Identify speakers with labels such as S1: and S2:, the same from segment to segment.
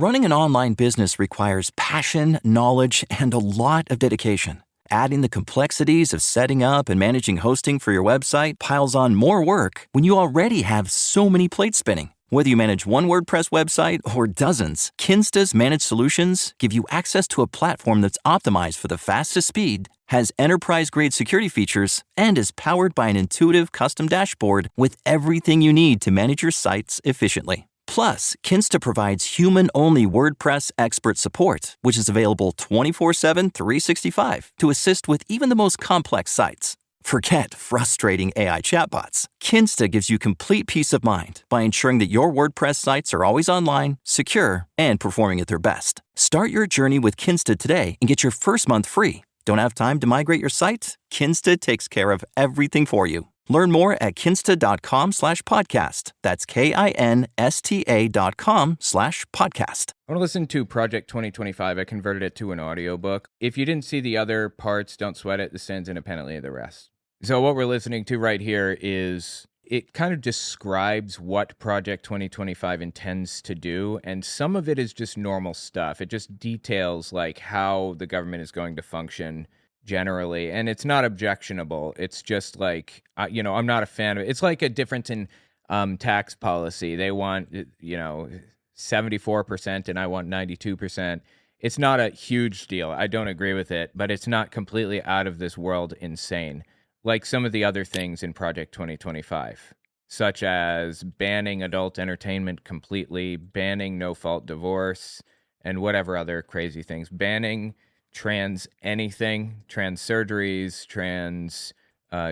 S1: Running an online business requires passion, knowledge, and a lot of dedication. Adding the complexities of setting up and managing hosting for your website piles on more work when you already have so many plates spinning. Whether you manage one WordPress website or dozens, Kinsta's managed solutions give you access to a platform that's optimized for the fastest speed, has enterprise-grade security features, and is powered by an intuitive custom dashboard with everything you need to manage your sites efficiently. Plus, Kinsta provides human-only WordPress expert support, which is available 24/7, 365 to assist with even the most complex sites. Forget frustrating AI chatbots. Kinsta gives you complete peace of mind by ensuring that your WordPress sites are always online, secure, and performing at their best. Start your journey with Kinsta today and get your first month free. Don't have time to migrate your site? Kinsta takes care of everything for you. Learn more at kinsta.com/podcast. That's KINSTA.com/podcast.
S2: I want to listen to Project 2025. I converted it to an audiobook. If you didn't see the other parts, don't sweat it. This stands independently of the rest. So what we're listening to right here is, it kind of describes what Project 2025 intends to do, and some of it is just normal stuff. It just details like how the government is going to function generally, and it's not objectionable. It's just like, I'm not a fan of it. It's like a difference in tax policy. They want, 74% and I want 92%. It's not a huge deal. I don't agree with it, but it's not completely out of this world insane, like some of the other things in Project 2025, such as banning adult entertainment completely, banning no-fault divorce, and whatever other crazy things, banning trans anything, trans surgeries, trans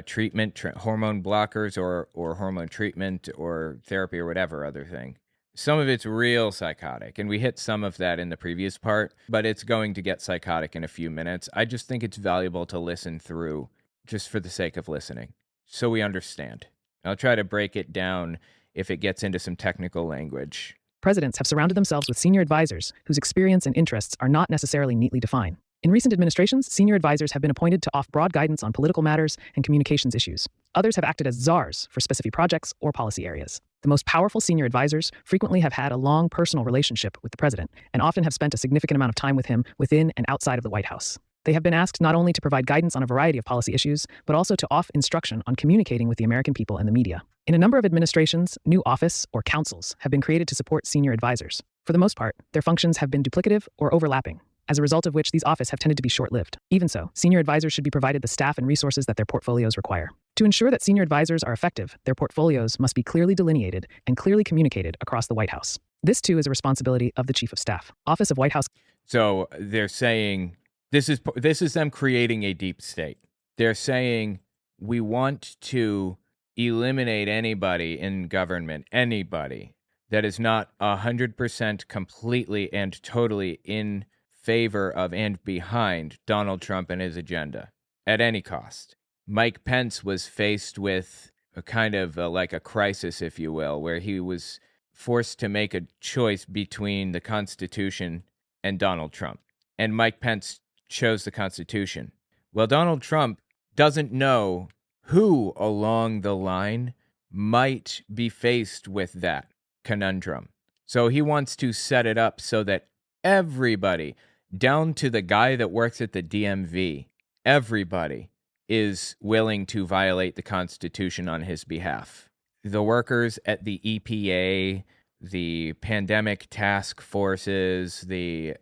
S2: treatment, hormone blockers or hormone treatment or therapy or whatever other thing. Some of it's real psychotic, and we hit some of that in the previous part, but it's going to get psychotic in a few minutes. I just think it's valuable to listen through just for the sake of listening, so we understand. I'll try to break it down if it gets into some technical language.
S3: Presidents have surrounded themselves with senior advisors whose experience and interests are not necessarily neatly defined. In recent administrations, senior advisors have been appointed to offer broad guidance on political matters and communications issues. Others have acted as czars for specific projects or policy areas. The most powerful senior advisors frequently have had a long personal relationship with the president and often have spent a significant amount of time with him within and outside of the White House. They have been asked not only to provide guidance on a variety of policy issues, but also to offer instruction on communicating with the American people and the media. In a number of administrations, new office or councils have been created to support senior advisors. For the most part, their functions have been duplicative or overlapping, as a result of which these offices have tended to be short-lived. Even so, senior advisors should be provided the staff and resources that their portfolios require. To ensure that senior advisors are effective, their portfolios must be clearly delineated and clearly communicated across the White House. This, too, is a responsibility of the Chief of Staff. Office of White House.
S2: So they're saying, this is them creating a deep state. They're saying, we want to eliminate anybody in government, anybody that is not 100% completely and totally in favor of and behind Donald Trump and his agenda at any cost. Mike Pence was faced with a kind of like a crisis, if you will, where he was forced to make a choice between the Constitution and Donald Trump. And Mike Pence chose the Constitution. Well, Donald Trump doesn't know who along the line might be faced with that conundrum. So he wants to set it up so that everybody, down to the guy that works at the DMV, everybody is willing to violate the Constitution on his behalf. The workers at the EPA, the pandemic task forces,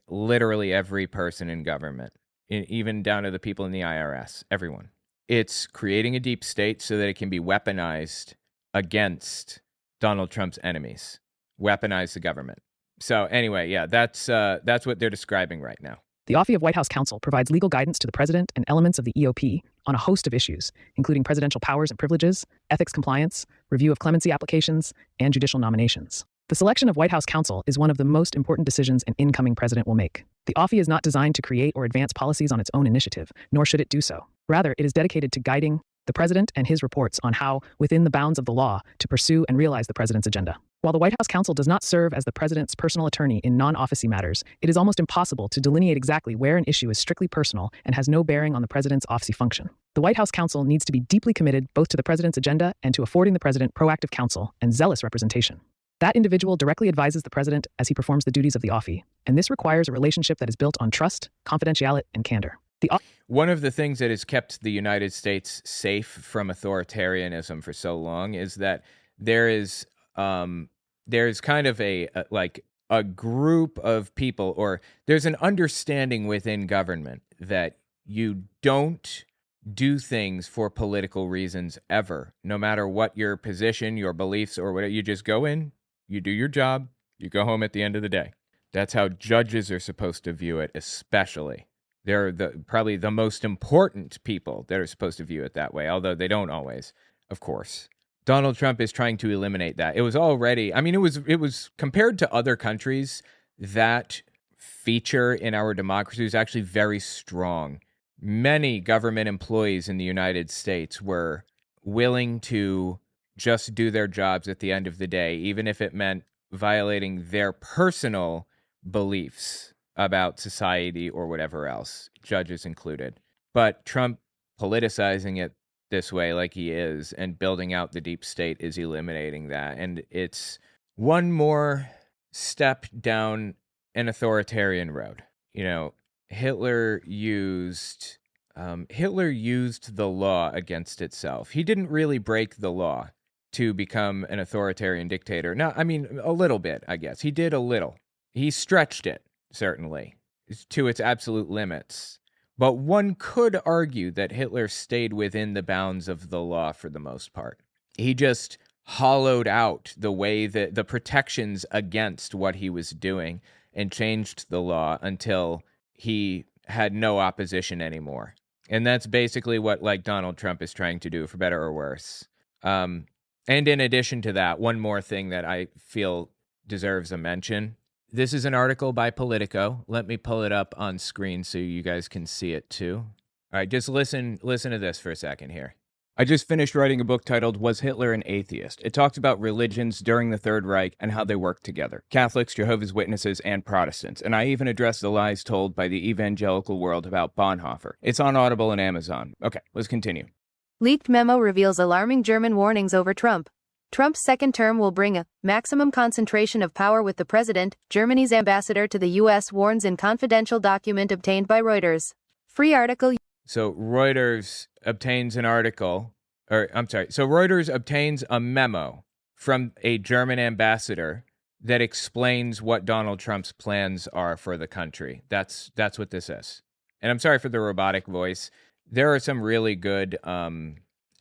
S2: literally every person in government, even down to the people in the IRS, everyone. It's creating a deep state so that it can be weaponized against Donald Trump's enemies, weaponize the government. So anyway, yeah, that's what they're describing right now.
S3: The Office of White House Counsel provides legal guidance to the president and elements of the EOP on a host of issues, including presidential powers and privileges, ethics compliance, review of clemency applications, and judicial nominations. The selection of White House counsel is one of the most important decisions an incoming president will make. The office is not designed to create or advance policies on its own initiative, nor should it do so. Rather, it is dedicated to guiding the president and his reports on how, within the bounds of the law, to pursue and realize the president's agenda. While the White House counsel does not serve as the president's personal attorney in non-officey matters, it is almost impossible to delineate exactly where an issue is strictly personal and has no bearing on the president's officey function. The White House counsel needs to be deeply committed both to the president's agenda and to affording the president proactive counsel and zealous representation. That individual directly advises the president as he performs the duties of the office, and this requires a relationship that is built on trust, confidentiality, and candor.
S2: One of the things that has kept the United States safe from authoritarianism for so long is that there's kind of a group of people, or there's an understanding within government that you don't do things for political reasons ever, no matter what your position, your beliefs, or whatever. You just go in, you do your job, you go home at the end of the day. That's how judges are supposed to view it, especially. They're probably the most important people that are supposed to view it that way, although they don't always, of course. Donald Trump is trying to eliminate that. It was already, it was compared to other countries, that feature in our democracy is actually very strong. Many government employees in the United States were willing to just do their jobs at the end of the day, even if it meant violating their personal beliefs about society or whatever else, judges included. But Trump politicizing it this way, like he is, and building out the deep state is eliminating that. And it's one more step down an authoritarian road. You know, Hitler used the law against itself. He didn't really break the law to become an authoritarian dictator. No, a little bit, I guess. He did a little. He stretched it, certainly, to its absolute limits. But one could argue that Hitler stayed within the bounds of the law for the most part. He just hollowed out the way that the protections against what he was doing and changed the law until he had no opposition anymore. And that's basically what Donald Trump is trying to do, for better or worse. And in addition to that, one more thing that I feel deserves a mention. This is an article by Politico. Let me pull it up on screen so you guys can see it too. All right, just listen to this for a second here. I just finished writing a book titled Was Hitler an Atheist? It talks about religions during the Third Reich and how they work together. Catholics, Jehovah's Witnesses, and Protestants. And I even address the lies told by the evangelical world about Bonhoeffer. It's on Audible and Amazon. Okay, let's continue.
S4: Leaked memo reveals alarming German warnings over Trump. Trump's second term will bring a maximum concentration of power with the president, Germany's ambassador to the U.S. warns in confidential document obtained by Reuters. Free article.
S2: So Reuters obtains a memo from a German ambassador that explains what Donald Trump's plans are for the country. That's what this is. And I'm sorry for the robotic voice. There are some really good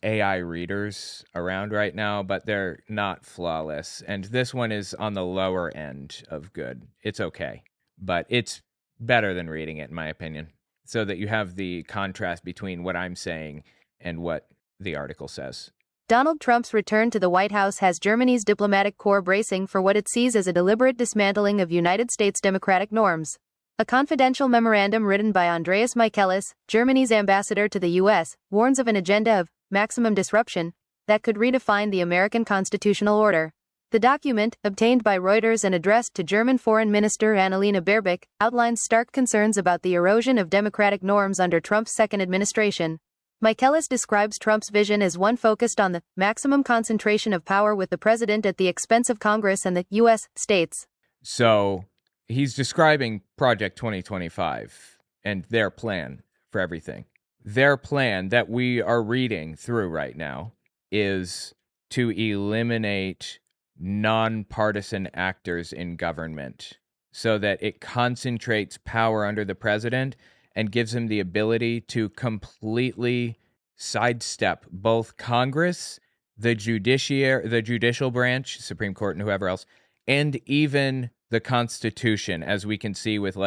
S2: AI readers around right now, but they're not flawless. And this one is on the lower end of good. It's okay, but it's better than reading it, in my opinion, so that you have the contrast between what I'm saying and what the article says.
S4: Donald Trump's return to the White House has Germany's diplomatic corps bracing for what it sees as a deliberate dismantling of United States democratic norms. A confidential memorandum written by Andreas Michaelis, Germany's ambassador to the U.S., warns of an agenda of maximum disruption that could redefine the American constitutional order. The document, obtained by Reuters and addressed to German Foreign Minister Annalena Baerbock, outlines stark concerns about the erosion of democratic norms under Trump's second administration. Michaelis describes Trump's vision as one focused on the maximum concentration of power with the president at the expense of Congress and the U.S. states.
S2: So he's describing Project 2025 and their plan for everything. Their plan that we are reading through right now is to eliminate nonpartisan actors in government so that it concentrates power under the president and gives him the ability to completely sidestep both Congress, the judicial branch, Supreme Court and whoever else, and even the Constitution, as we can see with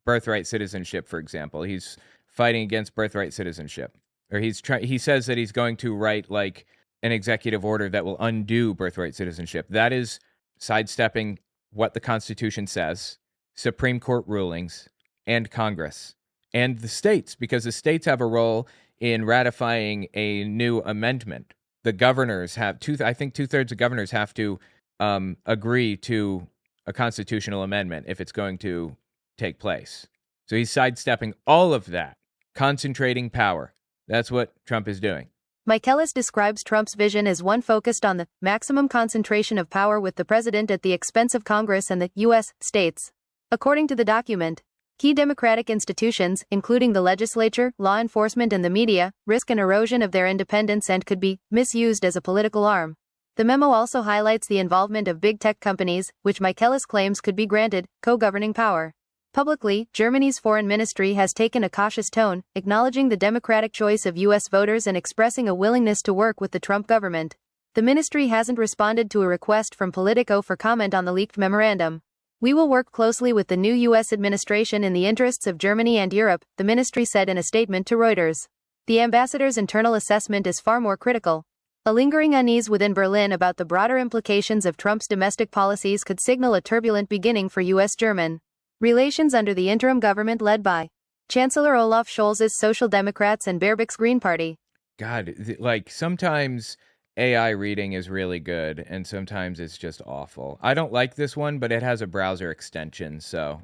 S2: birthright citizenship, for example. He's fighting against birthright citizenship, or he says that he's going to write an executive order that will undo birthright citizenship. That is sidestepping what the Constitution says, Supreme Court rulings, and Congress, and the states, because the states have a role in ratifying a new amendment. The governors have I think 2/3 of governors have to agree to a constitutional amendment if it's going to take place. So he's sidestepping all of that, concentrating power. That's what Trump is doing.
S4: Michaelis describes Trump's vision as one focused on the maximum concentration of power with the president at the expense of Congress and the U.S. states. According to the document, key democratic institutions, including the legislature, law enforcement, and the media, risk an erosion of their independence and could be misused as a political arm. The memo also highlights the involvement of big tech companies, which Michaelis claims could be granted co-governing power. Publicly, Germany's foreign ministry has taken a cautious tone, acknowledging the democratic choice of U.S. voters and expressing a willingness to work with the Trump government. The ministry hasn't responded to a request from Politico for comment on the leaked memorandum. We will work closely with the new U.S. administration in the interests of Germany and Europe, the ministry said in a statement to Reuters. The ambassador's internal assessment is far more critical. A lingering unease within Berlin about the broader implications of Trump's domestic policies could signal a turbulent beginning for U.S.-German relations under the interim government led by Chancellor Olaf Scholz's Social Democrats and Baerbock's Green Party.
S2: God, like sometimes AI reading is really good and sometimes it's just awful. I don't like this one, but it has a browser extension, so,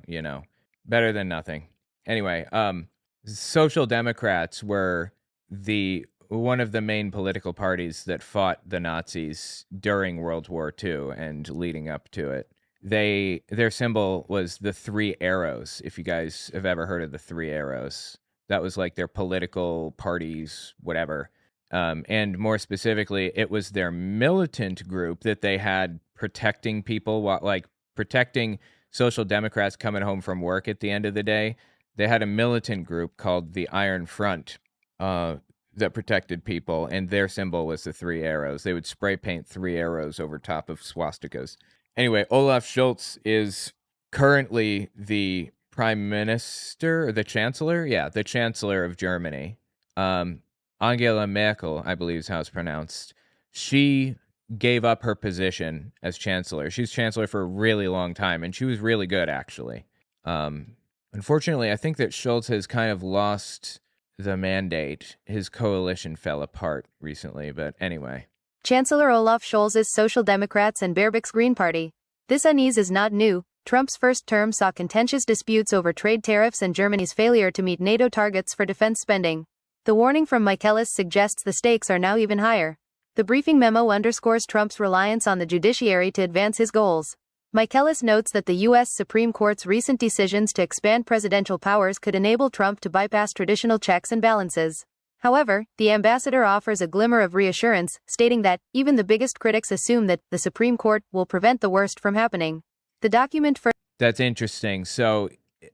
S2: better than nothing. Anyway, Social Democrats were one of the main political parties that fought the Nazis during World War II and leading up to it. Their symbol was the three arrows. If you guys have ever heard of the three arrows, that was like their political parties, whatever. And more specifically, it was their militant group that they had protecting people, like protecting Social Democrats coming home from work at the end of the day. They had a militant group called the Iron Front that protected people, and their symbol was the three arrows. They would spray paint three arrows over top of swastikas. Anyway, Olaf Scholz is currently the prime minister, or the chancellor? Yeah, the chancellor of Germany. Angela Merkel, I believe is how it's pronounced. She gave up her position as chancellor. She was chancellor for a really long time, and she was really good, actually. Unfortunately, I think that Scholz has kind of lost the mandate. His coalition fell apart recently, but anyway.
S4: Chancellor Olaf Scholz's Social Democrats and Baerbock's Green Party. This unease is not new. Trump's first term saw contentious disputes over trade tariffs and Germany's failure to meet NATO targets for defense spending. The warning from Michaelis suggests the stakes are now even higher. The briefing memo underscores Trump's reliance on the judiciary to advance his goals. Michaelis notes that the U.S. Supreme Court's recent decisions to expand presidential powers could enable Trump to bypass traditional checks and balances. However, the ambassador offers a glimmer of reassurance, stating that even the biggest critics assume that the Supreme Court will prevent the worst from happening. The document
S2: That's interesting. So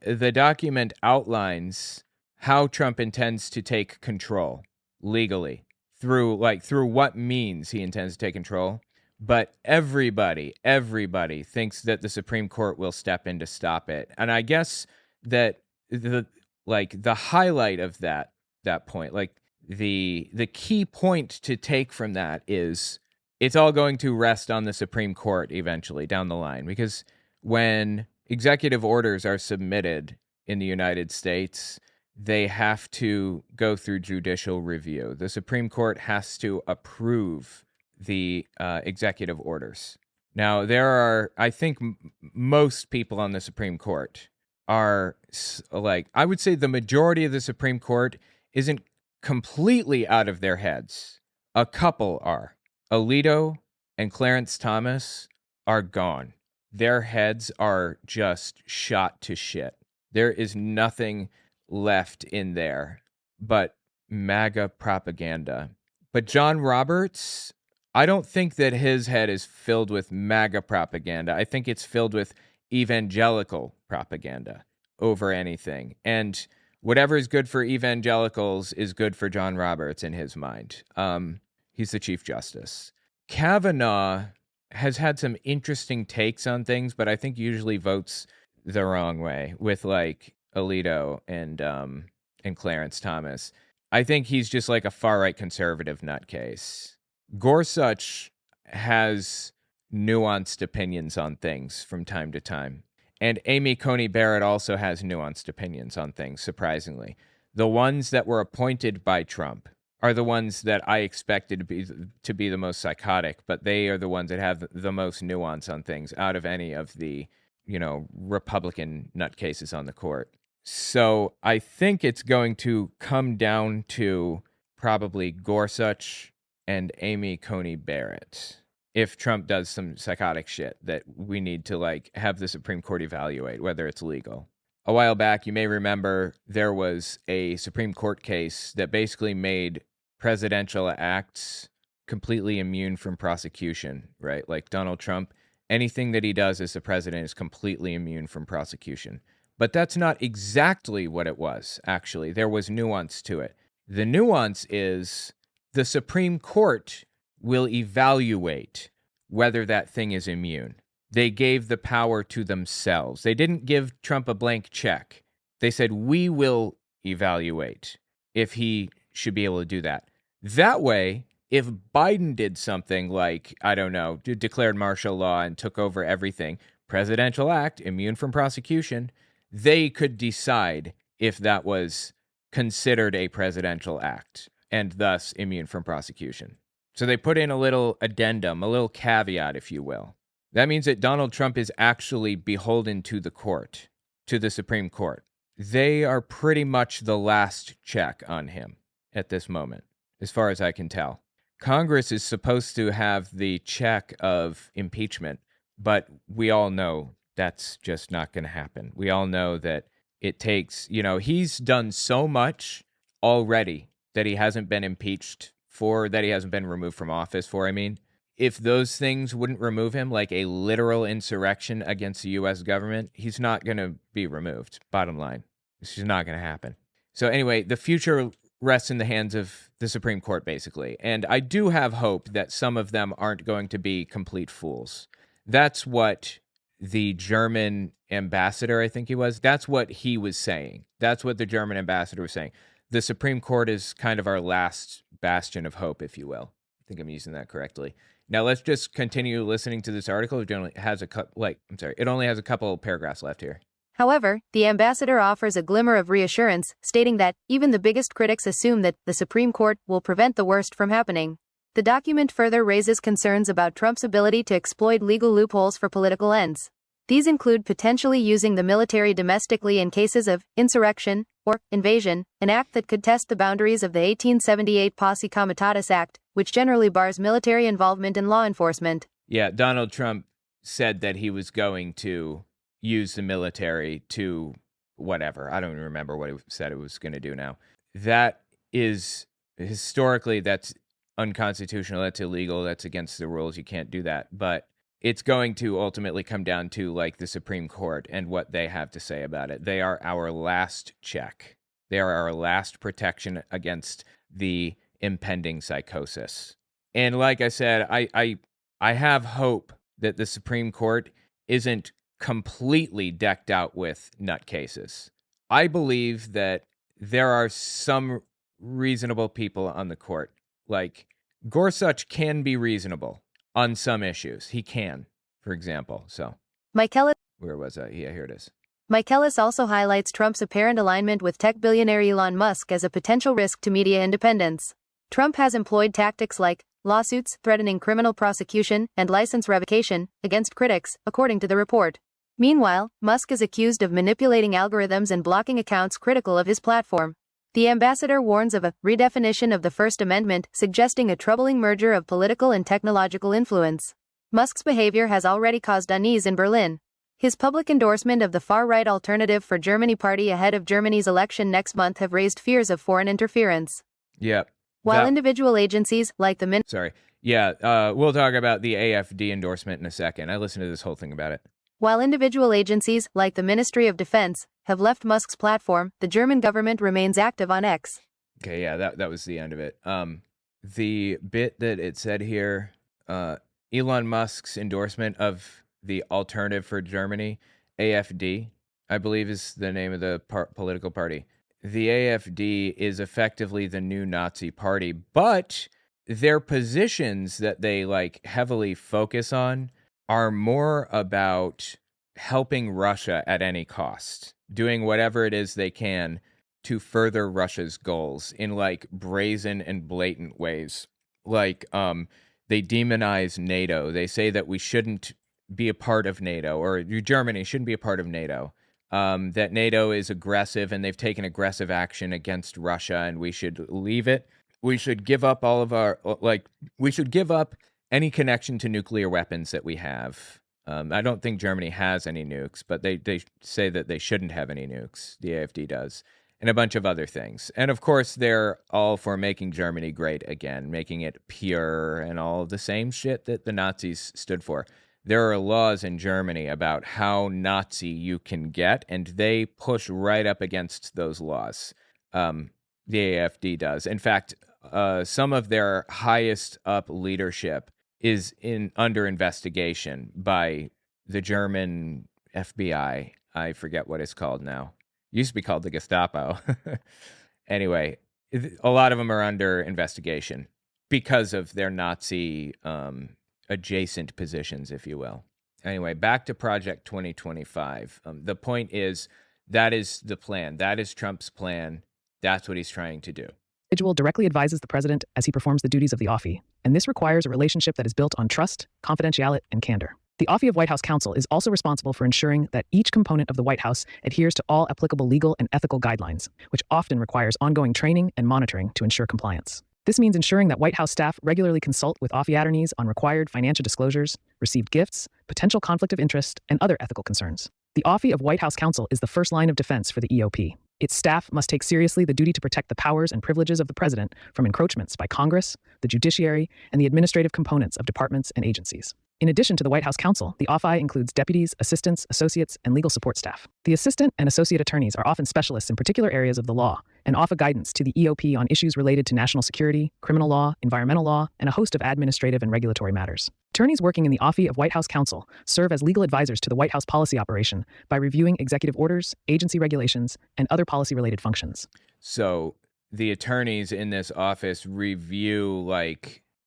S2: the document outlines how Trump intends to take control legally through what means he intends to take control. But everybody thinks that the Supreme Court will step in to stop it. And I guess that the highlight of that point, like the key point to take from that is it's all going to rest on the Supreme Court eventually down the line, because when executive orders are submitted in the United States, they have to go through judicial review. The Supreme Court has to approve the executive orders. Now, I think most people on the Supreme Court are I would say the majority of the Supreme Court isn't completely out of their heads. A couple are. Alito and Clarence Thomas are gone. Their heads are just shot to shit. There is nothing left in there but MAGA propaganda. But John Roberts, I don't think that his head is filled with MAGA propaganda. I think it's filled with evangelical propaganda over anything. And whatever is good for evangelicals is good for John Roberts in his mind. He's the Chief Justice. Kavanaugh has had some interesting takes on things, but I think usually votes the wrong way with Alito and Clarence Thomas. I think he's just like a far-right conservative nutcase. Gorsuch has nuanced opinions on things from time to time. And Amy Coney Barrett also has nuanced opinions on things, surprisingly. The ones that were appointed by Trump are the ones that I expected to be the most psychotic, but they are the ones that have the most nuance on things out of any of the, Republican nutcases on the court. So I think it's going to come down to probably Gorsuch and Amy Coney Barrett. If Trump does some psychotic shit that we need to like have the Supreme Court evaluate whether it's legal. A while back, you may remember there was a Supreme Court case that basically made presidential acts completely immune from prosecution, right? Like Donald Trump, anything that he does as the president is completely immune from prosecution. But that's not exactly what it was, actually. There was nuance to it. The nuance is the Supreme Court will evaluate whether that thing is immune. They gave the power to themselves. They didn't give Trump a blank check. They said, we will evaluate if he should be able to do that. That way, if Biden did something like, I don't know, declared martial law and took over everything, presidential act, immune from prosecution, they could decide if that was considered a presidential act and thus immune from prosecution. So they put in a little addendum, a little caveat, if you will. That means that Donald Trump is actually beholden to the court, to the Supreme Court. They are pretty much the last check on him at this moment, as far as I can tell. Congress is supposed to have the check of impeachment, but we all know that's just not going to happen. We all know that it takes, he's done so much already that he hasn't been impeached for, that he hasn't been removed from office for. I mean, if those things wouldn't remove him, like a literal insurrection against the U.S. government, he's not going to be removed, bottom line. It's just not going to happen. So anyway, the future rests in the hands of the Supreme Court, basically. And I do have hope that some of them aren't going to be complete fools. That's what the German ambassador, I think he was, that's what he was saying. That's what the German ambassador was saying. The Supreme Court is kind of our last bastion of hope, if you will. I think I'm using that correctly. Now let's just continue listening to this article. It only has a couple paragraphs left here.
S4: However, the ambassador offers a glimmer of reassurance, stating that even the biggest critics assume that the Supreme Court will prevent the worst from happening. The document further raises concerns about Trump's ability to exploit legal loopholes for political ends. These include potentially using the military domestically in cases of insurrection or invasion, an act that could test the boundaries of the 1878 Posse Comitatus Act, which generally bars military involvement in law enforcement.
S2: Yeah, Donald Trump said that he was going to use the military to whatever. I don't even remember what he said it was going to do now. That is, historically, that's unconstitutional. That's illegal. That's against the rules. You can't do that. But it's going to ultimately come down to like the Supreme Court and what they have to say about it. They are our last check. They are our last protection against the impending psychosis. And like I said, I have hope that the Supreme Court isn't completely decked out with nutcases. I believe that there are some reasonable people on the court. Like Gorsuch can be reasonable on some issues. He can, for example. So, where was I? Yeah, here it is.
S4: Michaelis also highlights Trump's apparent alignment with tech billionaire Elon Musk as a potential risk to media independence. Trump has employed tactics like lawsuits threatening criminal prosecution and license revocation against critics, according to the report. Meanwhile, Musk is accused of manipulating algorithms and blocking accounts critical of his platform. The ambassador warns of a redefinition of the First Amendment, suggesting a troubling merger of political and technological influence. Musk's behavior has already caused unease in Berlin. His public endorsement of the far-right Alternative for Germany party ahead of Germany's election next month have raised fears of foreign interference.
S2: Yep.
S4: While individual agencies like the
S2: we'll talk about the AfD endorsement in a second. I listened to this whole thing about it.
S4: While individual agencies like the Ministry of Defense have left Musk's platform, the German government remains active on X.
S2: Okay, yeah, that was the end of it. The bit that it said here, Elon Musk's endorsement of the Alternative for Germany, AfD, I believe is the name of the political party. The AfD is effectively the new Nazi party, but their positions that they heavily focus on are more about helping Russia at any cost, doing whatever it is they can to further Russia's goals in brazen and blatant ways. They demonize NATO. They say that we shouldn't be a part of NATO, or Germany shouldn't be a part of NATO. That NATO is aggressive and they've taken aggressive action against Russia and we should leave it. we should give up all of our, we should give up any connection to nuclear weapons that we have. I don't think Germany has any nukes, but they say that they shouldn't have any nukes. The AfD does. And a bunch of other things. And of course, they're all for making Germany great again, making it pure and all the same shit that the Nazis stood for. There are laws in Germany about how Nazi you can get, and they push right up against those laws. The AfD does. In fact, some of their highest up leadership is under investigation by the German FBI. I forget what it's called now. Used to be called the Gestapo. Anyway, a lot of them are under investigation because of their Nazi adjacent positions, if you will. Anyway, back to Project 2025. The point is, that is the plan. That is Trump's plan. That's what he's trying to do.
S3: Individual directly advises the president as he performs the duties of the office, and this requires a relationship that is built on trust, confidentiality, and candor. The Office of White House Counsel is also responsible for ensuring that each component of the White House adheres to all applicable legal and ethical guidelines, which often requires ongoing training and monitoring to ensure compliance. This means ensuring that White House staff regularly consult with office attorneys on required financial disclosures, received gifts, potential conflict of interest, and other ethical concerns. The Office of White House Counsel is the first line of defense for the EOP. Its staff must take seriously the duty to protect the powers and privileges of the president from encroachments by Congress, the judiciary, and the administrative components of departments and agencies. In addition to the White House Counsel, the office includes deputies, assistants, associates, and legal support staff. The assistant and associate attorneys are often specialists in particular areas of the law and offer guidance to the EOP on issues related to national security, criminal law, environmental law, and a host of administrative and regulatory matters. Attorneys working in the Office of White House Counsel serve as legal advisors to the White House policy operation by reviewing executive orders, agency regulations, and other policy-related functions.
S2: So the attorneys in this office review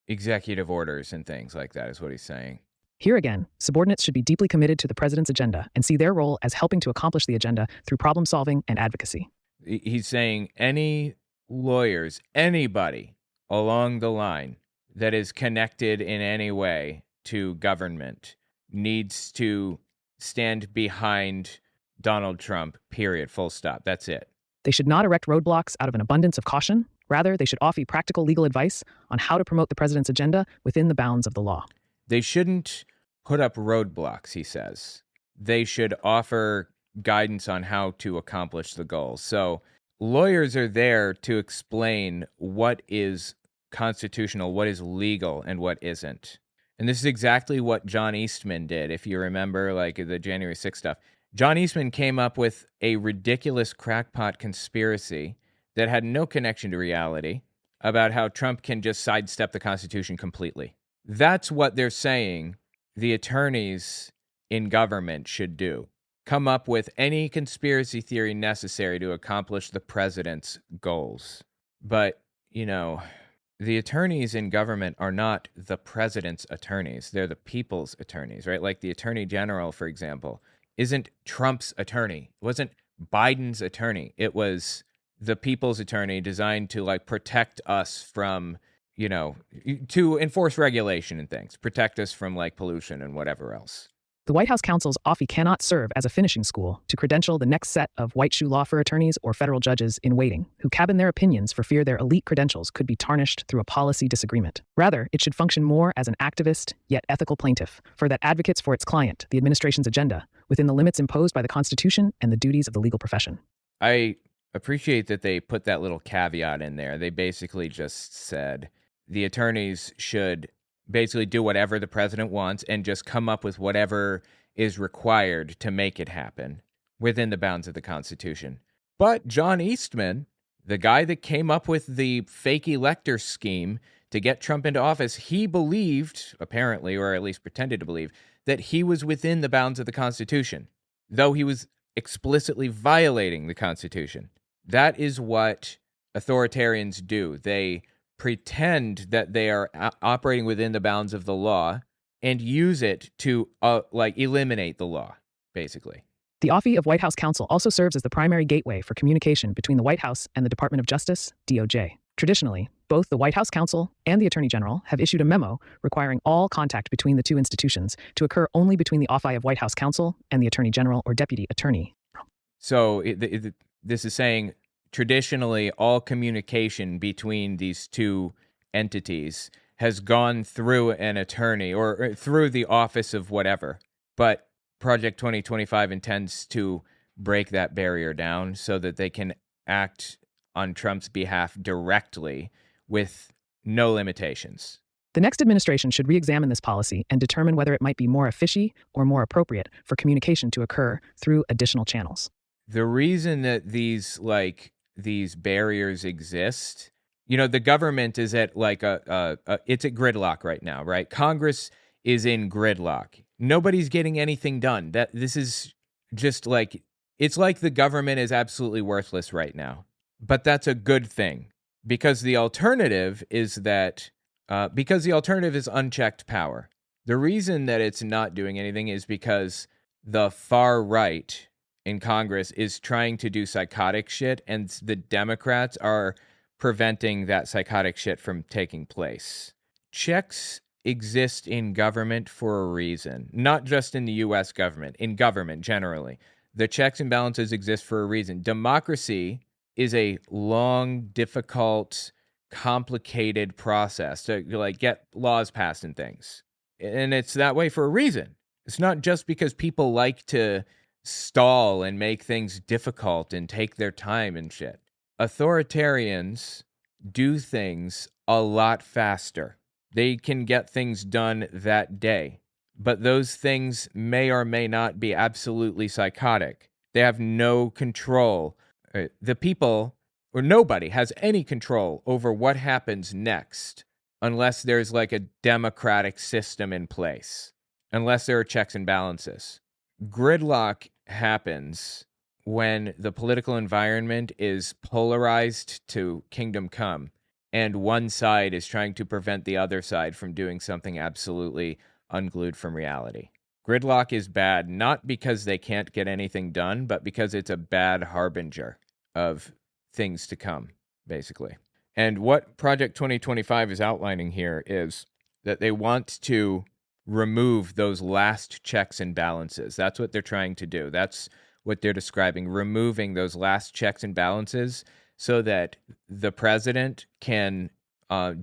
S2: executive orders and things like that, is what he's saying.
S3: Here again, subordinates should be deeply committed to the president's agenda and see their role as helping to accomplish the agenda through problem solving and advocacy.
S2: He's saying any lawyers, anybody along the line that is connected in any way to government needs to stand behind Donald Trump, period, full stop. That's it.
S3: They should not erect roadblocks out of an abundance of caution. Rather, they should offer practical legal advice on how to promote the president's agenda within the bounds of the law.
S2: They shouldn't put up roadblocks, he says. They should offer guidance on how to accomplish the goals. So lawyers are there to explain what is constitutional, what is legal, and what isn't. And this is exactly what John Eastman did, if you remember, the January 6th stuff. John Eastman came up with a ridiculous crackpot conspiracy that had no connection to reality about how Trump can just sidestep the Constitution completely. That's what they're saying the attorneys in government should do. Come up with any conspiracy theory necessary to accomplish the president's goals. But, the attorneys in government are not the president's attorneys. They're the people's attorneys, right? Like the attorney general, for example, isn't Trump's attorney. It wasn't Biden's attorney. It was the people's attorney designed to protect us from, to enforce regulation and things, protect us from pollution and whatever else.
S3: The White House Counsel's office cannot serve as a finishing school to credential the next set of white shoe law for attorneys or federal judges in waiting who cabin their opinions for fear their elite credentials could be tarnished through a policy disagreement. Rather, it should function more as an activist, yet ethical plaintiff, for that advocates for its client, the administration's agenda, within the limits imposed by the Constitution and the duties of the legal profession.
S2: I appreciate that they put that little caveat in there. They basically just said the attorneys should basically do whatever the president wants and just come up with whatever is required to make it happen within the bounds of the Constitution. But John Eastman, the guy that came up with the fake elector scheme to get Trump into office, he believed, apparently, or at least pretended to believe, that he was within the bounds of the Constitution, though he was explicitly violating the Constitution. That is what authoritarians do. They pretend that they are operating within the bounds of the law and use it to eliminate the law, basically.
S3: The Office of White House Counsel also serves as the primary gateway for communication between the White House and the Department of Justice, DOJ. Traditionally, both the White House Counsel and the Attorney General have issued a memo requiring all contact between the two institutions to occur only between the Office of White House Counsel and the Attorney General or Deputy Attorney.
S2: So this is saying traditionally all communication between these two entities has gone through an attorney or through the office of whatever. But Project 2025 intends to break that barrier down so that they can act on Trump's behalf directly with no limitations.
S3: The next administration should re-examine this policy and determine whether it might be more efficient or more appropriate for communication to occur through additional channels.
S2: The reason that these barriers exist, the government is at it's at gridlock right now, right? Congress is in gridlock. Nobody's getting anything done. This is just it's like the government is absolutely worthless right now. But that's a good thing because the alternative is unchecked power. The reason that it's not doing anything is because the far right in Congress is trying to do psychotic shit, and the Democrats are preventing that psychotic shit from taking place. Checks exist in government for a reason, not just in the U.S. government, in government generally. The checks and balances exist for a reason. Democracy is a long, difficult, complicated process to get laws passed and things. And it's that way for a reason. It's not just because people like to stall and make things difficult and take their time and shit. Authoritarians do things a lot faster. They can get things done that day. But those things may or may not be absolutely psychotic. They have no control. The people, or nobody, has any control over what happens next unless there's a democratic system in place, unless there are checks and balances. Gridlock happens when the political environment is polarized to kingdom come, and one side is trying to prevent the other side from doing something absolutely unglued from reality. Gridlock is bad, not because they can't get anything done, but because it's a bad harbinger of things to come, basically. And what Project 2025 is outlining here is that they want to remove those last checks and balances. That's what they're trying to do. That's what they're describing, removing those last checks and balances so that the president can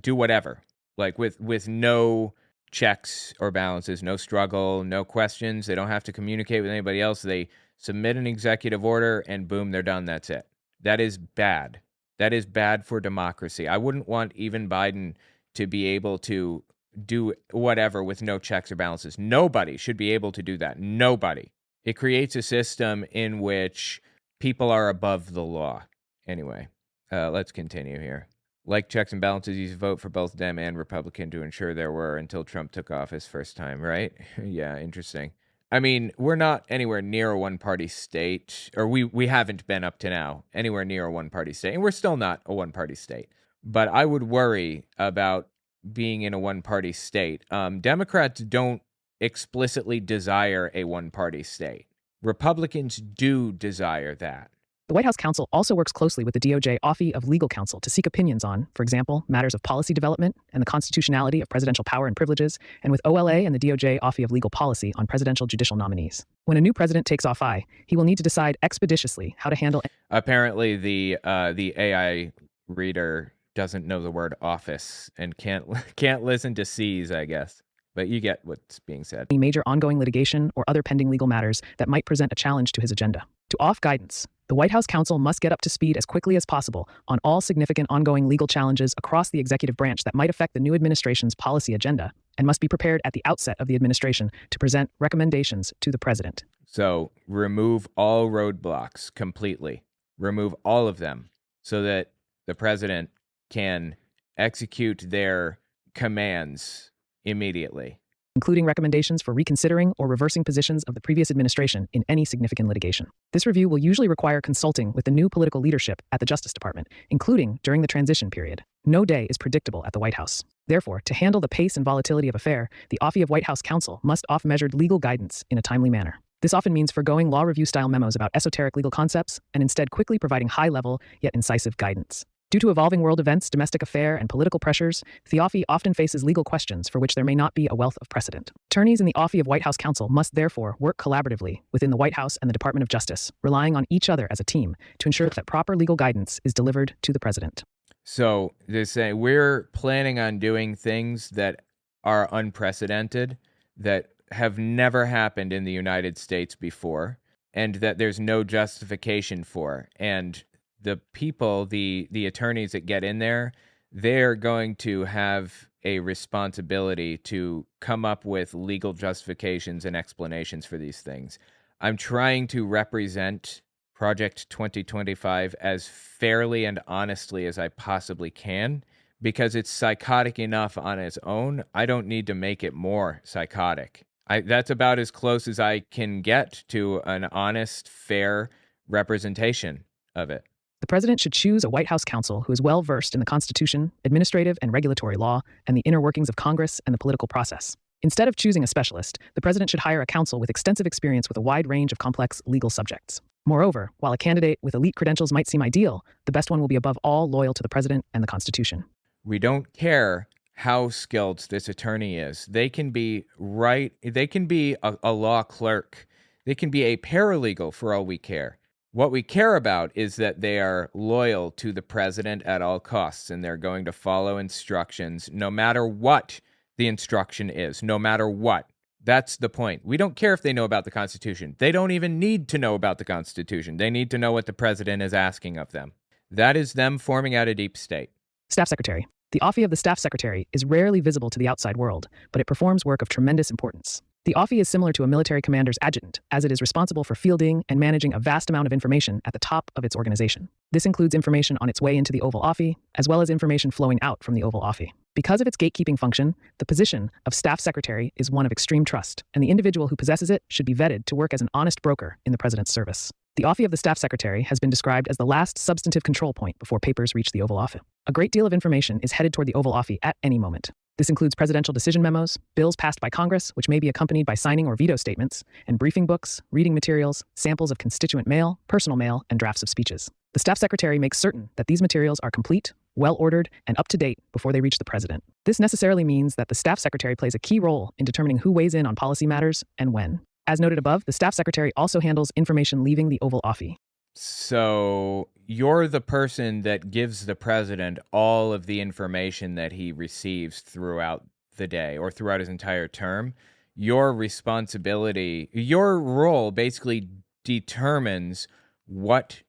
S2: do whatever, with no checks or balances, no struggle, no questions. They don't have to communicate with anybody else. They submit an executive order and boom, they're done. That's it. That is bad. That is bad for democracy. I wouldn't want even Biden to be able to do whatever with no checks or balances. Nobody should be able to do that. Nobody. It creates a system in which people are above the law. Anyway, let's continue here. Like checks and balances, you vote for both Dem and Republican to ensure there were until Trump took office first time, right? Yeah, interesting. I mean, we're not anywhere near a one-party state, or we haven't been up to now anywhere near a one-party state, and we're still not a one-party state. But I would worry about being in a one-party state. Democrats don't explicitly desire a one-party state. Republicans do desire that.
S3: The White House counsel also works closely with the DOJ Office of Legal Counsel to seek opinions on, for example, matters of policy development and the constitutionality of presidential power and privileges, and with OLA and the DOJ Office of Legal Policy on presidential judicial nominees. When a new president takes office, he will need to decide expeditiously how to handle.
S2: Apparently, the AI reader doesn't know the word office and can't listen to C's, I guess. But you get what's being said.
S3: Any major ongoing litigation or other pending legal matters that might present a challenge to his agenda. To off guidance, the White House counsel must get up to speed as quickly as possible on all significant ongoing legal challenges across the executive branch that might affect the new administration's policy agenda, and must be prepared at the outset of the administration to present recommendations to the president.
S2: So remove all roadblocks completely. Remove all of them so that the president can execute their commands immediately,
S3: including recommendations for reconsidering or reversing positions of the previous administration in any significant litigation. This review will usually require consulting with the new political leadership at the Justice Department, including during the transition period. No day is predictable at the White House. Therefore, to handle the pace and volatility of affair, the Office of White House Counsel must offer measured legal guidance in a timely manner. This often means forgoing law review-style memos about esoteric legal concepts and instead quickly providing high-level yet incisive guidance. Due to evolving world events, domestic affair, and political pressures, the office often faces legal questions for which there may not be a wealth of precedent. Attorneys in the office of White House counsel must therefore work collaboratively within the White House and the Department of Justice, relying on each other as a team to ensure that proper legal guidance is delivered to the president.
S2: So they're saying we're planning on doing things that are unprecedented, that have never happened in the United States before, and that there's no justification for. And the people, the attorneys that get in there, they're going to have a responsibility to come up with legal justifications and explanations for these things. I'm trying to represent Project 2025 as fairly and honestly as I possibly can, because it's psychotic enough on its own. I don't need to make it more psychotic. That's about as close as I can get to an honest, fair representation of it.
S3: The president should choose a White House counsel who is well versed in the Constitution, administrative and regulatory law, and the inner workings of Congress and the political process. Instead of choosing a specialist, the president should hire a counsel with extensive experience with a wide range of complex legal subjects. Moreover, while a candidate with elite credentials might seem ideal, the best one will be above all loyal to the president and the Constitution.
S2: We don't care how skilled this attorney is. They can be a law clerk. They can be a paralegal for all we care. What we care about is that they are loyal to the president at all costs, and they're going to follow instructions no matter what the instruction is, no matter what. That's the point. We don't care if they know about the Constitution. They don't even need to know about the Constitution. They need to know what the president is asking of them. That is them forming out a deep state.
S3: Staff Secretary. The office of the Staff Secretary is rarely visible to the outside world, but it performs work of tremendous importance. The office is similar to a military commander's adjutant, as it is responsible for fielding and managing a vast amount of information at the top of its organization. This includes information on its way into the Oval Office, as well as information flowing out from the Oval Office. Because of its gatekeeping function, the position of Staff Secretary is one of extreme trust, and the individual who possesses it should be vetted to work as an honest broker in the president's service. The office of the Staff Secretary has been described as the last substantive control point before papers reach the Oval Office. A great deal of information is headed toward the Oval Office at any moment. This includes presidential decision memos, bills passed by Congress, which may be accompanied by signing or veto statements, and briefing books, reading materials, samples of constituent mail, personal mail, and drafts of speeches. The Staff Secretary makes certain that these materials are complete, well-ordered, and up to date before they reach the president. This necessarily means that the Staff Secretary plays a key role in determining who weighs in on policy matters and when. As noted above, the Staff Secretary also handles information leaving the Oval Office.
S2: So you're the person that gives the president all of the information that he receives throughout the day or throughout his entire term. Your responsibility, your role basically determines what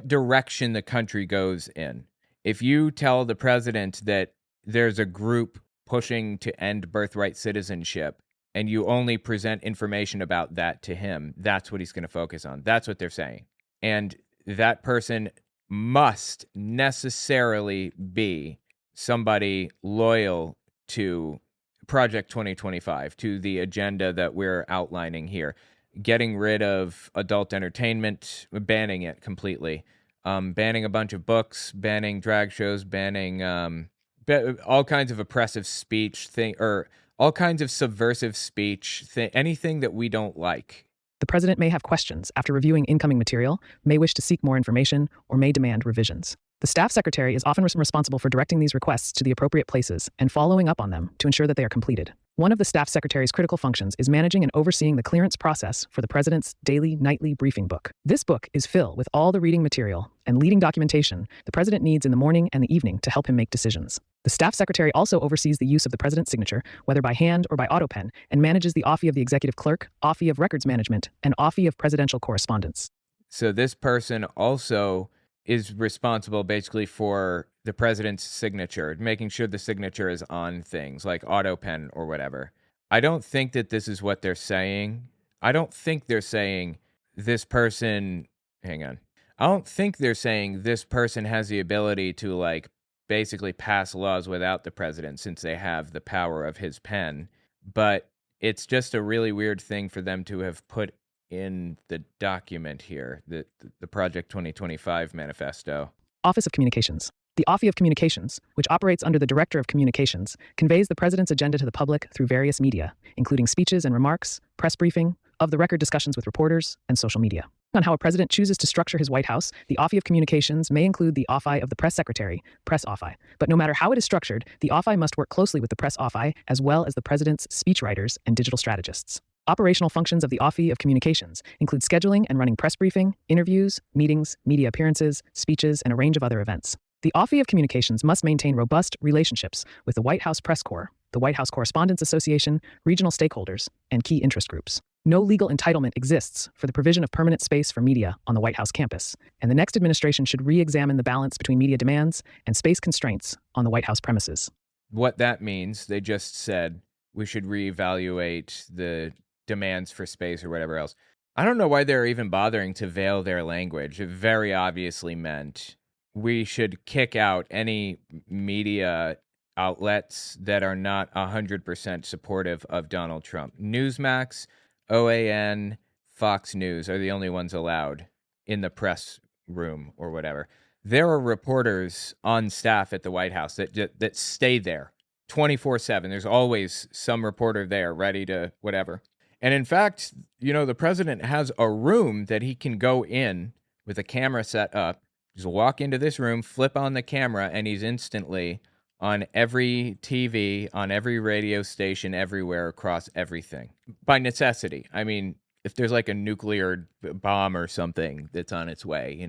S2: direction the country goes in. If you tell the president that there's a group pushing to end birthright citizenship and you only present information about that to him, that's what he's going to focus on. That's what they're saying. And that person must necessarily be somebody loyal to Project 2025, to the agenda that we're outlining here. Getting rid of adult entertainment, banning it completely. Banning a bunch of books, banning drag shows, banning all kinds of oppressive speech, or all kinds of subversive speech, anything that we don't like.
S3: The president may have questions after reviewing incoming material, may wish to seek more information, or may demand revisions. The Staff Secretary is often responsible for directing these requests to the appropriate places and following up on them to ensure that they are completed. One of the Staff Secretary's critical functions is managing and overseeing the clearance process for the President's daily nightly briefing book. This book is filled with all the reading material and leading documentation the President needs in the morning and the evening to help him make decisions. The Staff Secretary also oversees the use of the President's signature, whether by hand or by auto pen, and manages the Office of the Executive Clerk, Office of Records Management, and Office of Presidential Correspondence.
S2: So this person also is responsible basically for the president's signature, making sure the signature is on things like auto pen or whatever. I don't think that this is what they're saying. I don't think they're saying this person, I don't think they're saying this person has the ability to basically pass laws without the president since they have the power of his pen. But it's just a really weird thing for them to have put in the document here, the Project 2025 manifesto.
S3: Office of Communications. The Office of Communications, which operates under the Director of Communications, conveys the President's agenda to the public through various media, including speeches and remarks, press briefing, of-the-record discussions with reporters, and social media. On how a president chooses to structure his White House, the Office of Communications may include the office of the press secretary, press office. But no matter how it is structured, the office must work closely with the press office as well as the president's speechwriters and digital strategists. Operational functions of the Office of Communications include scheduling and running press briefing, interviews, meetings, media appearances, speeches, and a range of other events. The Office of Communications must maintain robust relationships with the White House Press Corps, the White House Correspondents Association, regional stakeholders, and key interest groups. No legal entitlement exists for the provision of permanent space for media on the White House campus, and the next administration should re-examine the balance between media demands and space constraints on the White House premises.
S2: What that means, they just said we should reevaluate the demands for space or whatever else. I don't know why they're even bothering to veil their language. It very obviously meant we should kick out any media outlets that are not 100% supportive of Donald Trump. Newsmax, OAN, Fox News are the only ones allowed in the press room or whatever. There are reporters on staff at the White House that stay there 24/7. There's always some reporter there ready to whatever. And in fact, the president has a room that he can go in with a camera set up. Just walk into this room, flip on the camera, and he's instantly on every TV, on every radio station, everywhere, across everything. By necessity. I mean, if there's like a nuclear bomb or something that's on its way,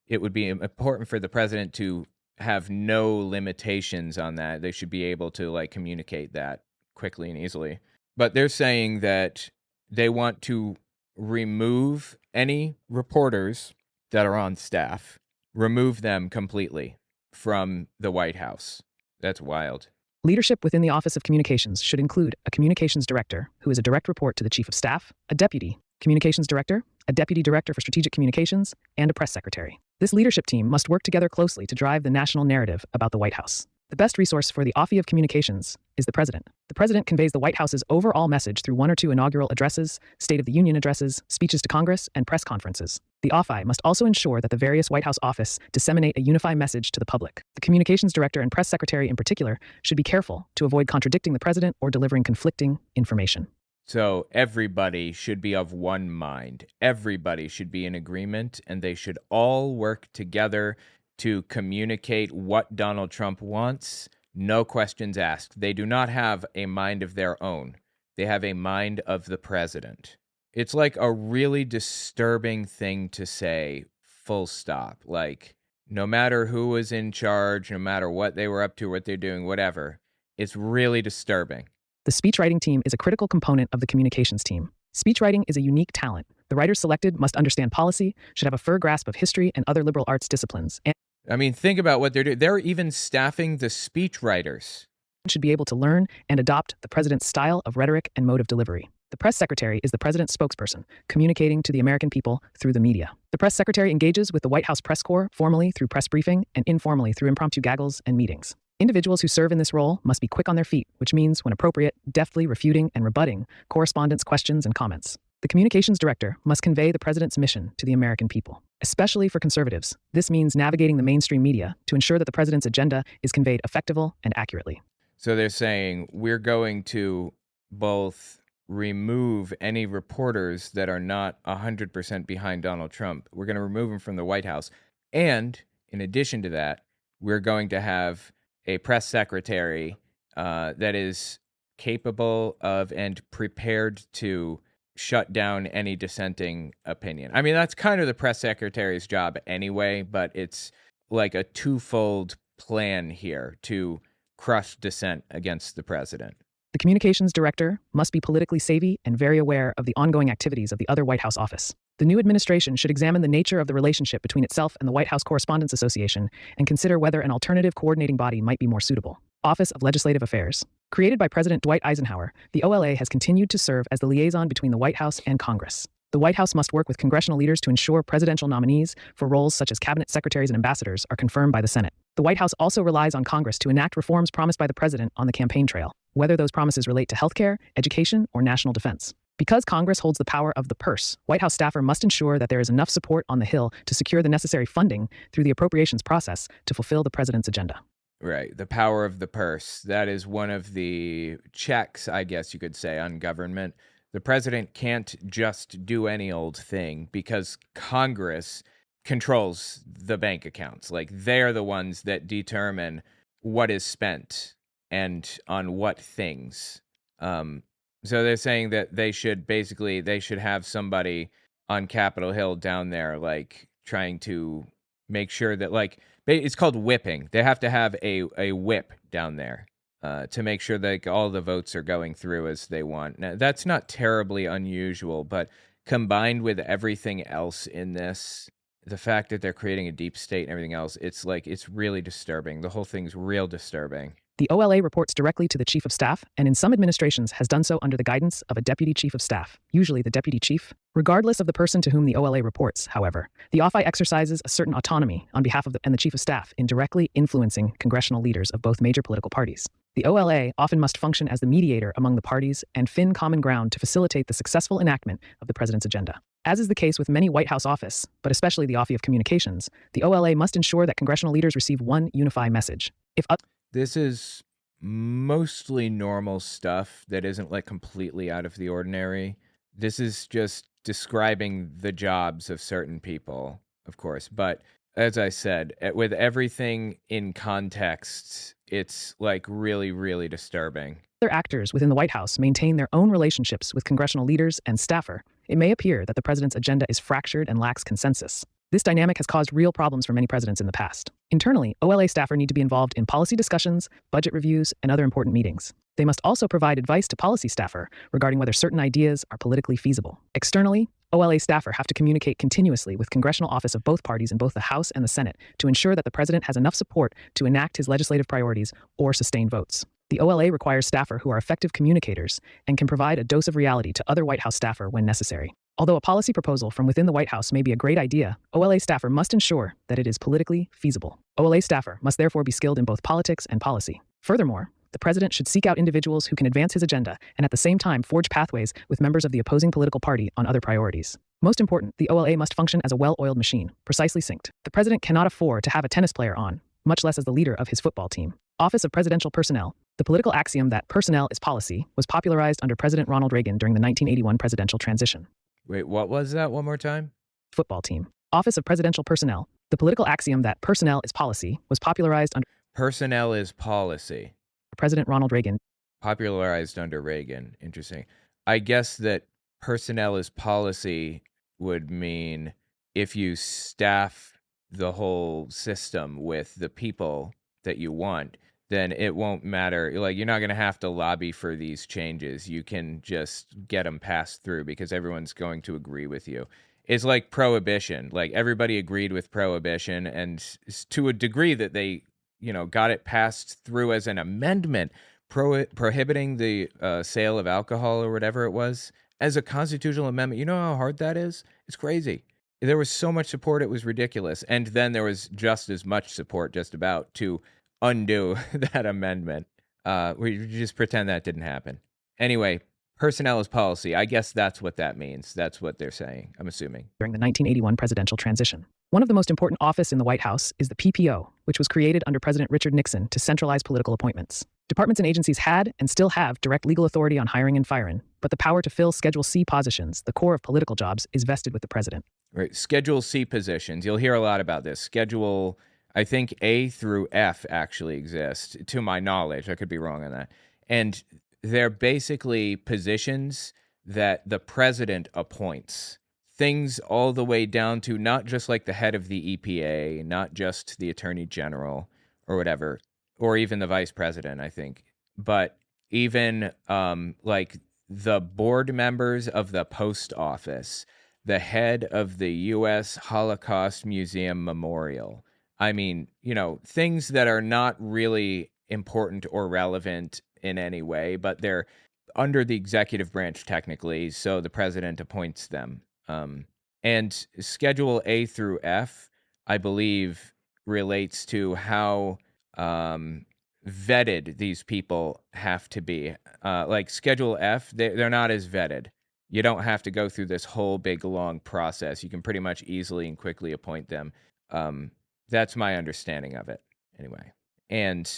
S2: it would be important for the president to have no limitations on that. They should be able to communicate that quickly and easily. But they're saying that they want to remove any reporters that are on staff, remove them completely from the White House. That's wild.
S3: Leadership within the Office of Communications should include a communications director, who is a direct report to the chief of staff, a deputy communications director, a deputy director for strategic communications, and a press secretary. This leadership team must work together closely to drive the national narrative about the White House. The best resource for the Office of Communications is the president. The president conveys the White House's overall message through 1 or 2 inaugural addresses, State of the Union addresses, speeches to Congress, and press conferences. The office must also ensure that the various White House offices disseminate a unified message to the public. The communications director and press secretary in particular should be careful to avoid contradicting the president or delivering conflicting information.
S2: So everybody should be of one mind. Everybody should be in agreement, and they should all work together to communicate what Donald Trump wants, no questions asked. They do not have a mind of their own. They have a mind of the president. It's like a really disturbing thing to say, full stop. No matter who was in charge, no matter what they were up to, what they're doing, whatever, it's really disturbing.
S3: The speechwriting team is a critical component of the communications team. Speechwriting is a unique talent. The writers selected must understand policy, should have a firm grasp of history and other liberal arts disciplines, and
S2: think about what they're doing. They're even staffing the speechwriters.
S3: Should be able to learn and adopt the president's style of rhetoric and mode of delivery. The press secretary is the president's spokesperson, communicating to the American people through the media. The press secretary engages with the White House press corps formally through press briefing and informally through impromptu gaggles and meetings. Individuals who serve in this role must be quick on their feet, which means, when appropriate, deftly refuting and rebutting correspondents' questions and comments. The communications director must convey the president's mission to the American people. Especially for conservatives, this means navigating the mainstream media to ensure that the president's agenda is conveyed effectively and accurately.
S2: So they're saying we're going to both remove any reporters that are not 100% behind Donald Trump. We're going to remove them from the White House. And in addition to that, we're going to have a press secretary that is capable of and prepared to shut down any dissenting opinion. I mean, that's kind of the press secretary's job anyway, but it's like a twofold plan here to crush dissent against the president.
S3: The communications director must be politically savvy and very aware of the ongoing activities of the other White House office. The new administration should examine the nature of the relationship between itself and the White House Correspondents Association and consider whether an alternative coordinating body might be more suitable. Office of Legislative Affairs. Created by President Dwight Eisenhower, the OLA has continued to serve as the liaison between the White House and Congress. The White House must work with congressional leaders to ensure presidential nominees for roles such as cabinet secretaries and ambassadors are confirmed by the Senate. The White House also relies on Congress to enact reforms promised by the president on the campaign trail, whether those promises relate to healthcare, education, or national defense. Because Congress holds the power of the purse, White House staffer must ensure that there is enough support on the Hill to secure the necessary funding through the appropriations process to fulfill the president's agenda.
S2: Right. The power of the purse. That is one of the checks, I guess you could say, on government. the president can't just do any old thing because Congress controls the bank accounts. Like, they're the ones that determine what is spent and on what things. So they're saying that they should have somebody on Capitol Hill down there, like, trying to make sure that, like, it's called whipping. They have to have a whip down there to make sure that, like, all the votes are going through as they want. Now, that's not terribly unusual, but combined with everything else in this, the fact that they're creating a deep state and everything else, it's really disturbing. The whole thing's real disturbing.
S3: The OLA reports directly to the Chief of Staff, and in some administrations has done so under the guidance of a Deputy Chief of Staff, usually the Deputy Chief. Regardless of the person to whom the OLA reports, however, the OFI exercises a certain autonomy on behalf of the Chief of Staff in directly influencing congressional leaders of both major political parties. The OLA often must function as the mediator among the parties and find common ground to facilitate the successful enactment of the president's agenda. As is the case with many White House office, but especially the Office of Communications, the OLA must ensure that congressional leaders receive one unified message.
S2: This is mostly normal stuff that isn't, like, completely out of the ordinary. This is just describing the jobs of certain people, of course. But as I said, with everything in context, it's, like, really, really disturbing.
S3: Other actors within the White House maintain their own relationships with congressional leaders and staffer, it may appear that the president's agenda is fractured and lacks consensus. This dynamic has caused real problems for many presidents in the past. Internally, OLA staffer need to be involved in policy discussions, budget reviews, and other important meetings. They must also provide advice to policy staffer regarding whether certain ideas are politically feasible. Externally, OLA staffer have to communicate continuously with congressional office of both parties in both the House and the Senate to ensure that the president has enough support to enact his legislative priorities or sustain votes. The OLA requires staffer who are effective communicators and can provide a dose of reality to other White House staffer when necessary. Although a policy proposal from within the White House may be a great idea, OLA staffer must ensure that it is politically feasible. OLA staffer must therefore be skilled in both politics and policy. Furthermore, the president should seek out individuals who can advance his agenda and at the same time forge pathways with members of the opposing political party on other priorities. Most important, the OLA must function as a well-oiled machine, precisely synced. The president cannot afford to have a tennis player on, much less as the leader of his football team. Office of Presidential Personnel. The political axiom that personnel is policy was popularized under President Ronald Reagan during the 1981 presidential transition.
S2: Wait, what was that? One more time?
S3: Football team. Office of Presidential Personnel. The political axiom that personnel is policy was popularized under
S2: Personnel is policy.
S3: President Ronald Reagan.
S2: Popularized under Reagan. Interesting. I guess that personnel is policy would mean if you staff the whole system with the people that you want, then it won't matter. Like, you're not going to have to lobby for these changes. You can just get them passed through because everyone's going to agree with you. It's like prohibition. Like, everybody agreed with prohibition, and to a degree that they, got it passed through as an amendment prohibiting the sale of alcohol or whatever it was as a constitutional amendment. You know how hard that is? It's crazy. There was so much support, it was ridiculous. And then there was just as much support just about to undo that amendment. We just pretend that didn't happen. Anyway, personnel is policy. I guess that's what that means. That's what they're saying, I'm assuming.
S3: During the 1981 presidential transition. One of the most important office in the White House is the PPO, which was created under President Richard Nixon to centralize political appointments. Departments and agencies had and still have direct legal authority on hiring and firing, but the power to fill Schedule C positions, the core of political jobs, is vested with the president.
S2: Right, Schedule C positions. You'll hear a lot about this. Schedule, I think A through F actually exist, to my knowledge. I could be wrong on that. And they're basically positions that the president appoints. Things all the way down to not just like the head of the EPA, not just the attorney general or whatever, or even the vice president, I think, but even like the board members of the post office, the head of the U.S. Holocaust Museum Memorial. I mean, things that are not really important or relevant in any way, but they're under the executive branch technically, so the president appoints them. And Schedule A through F, I believe, relates to how vetted these people have to be. Like Schedule F, they're not as vetted. You don't have to go through this whole big long process. You can pretty much easily and quickly appoint them. That's my understanding of it, anyway. And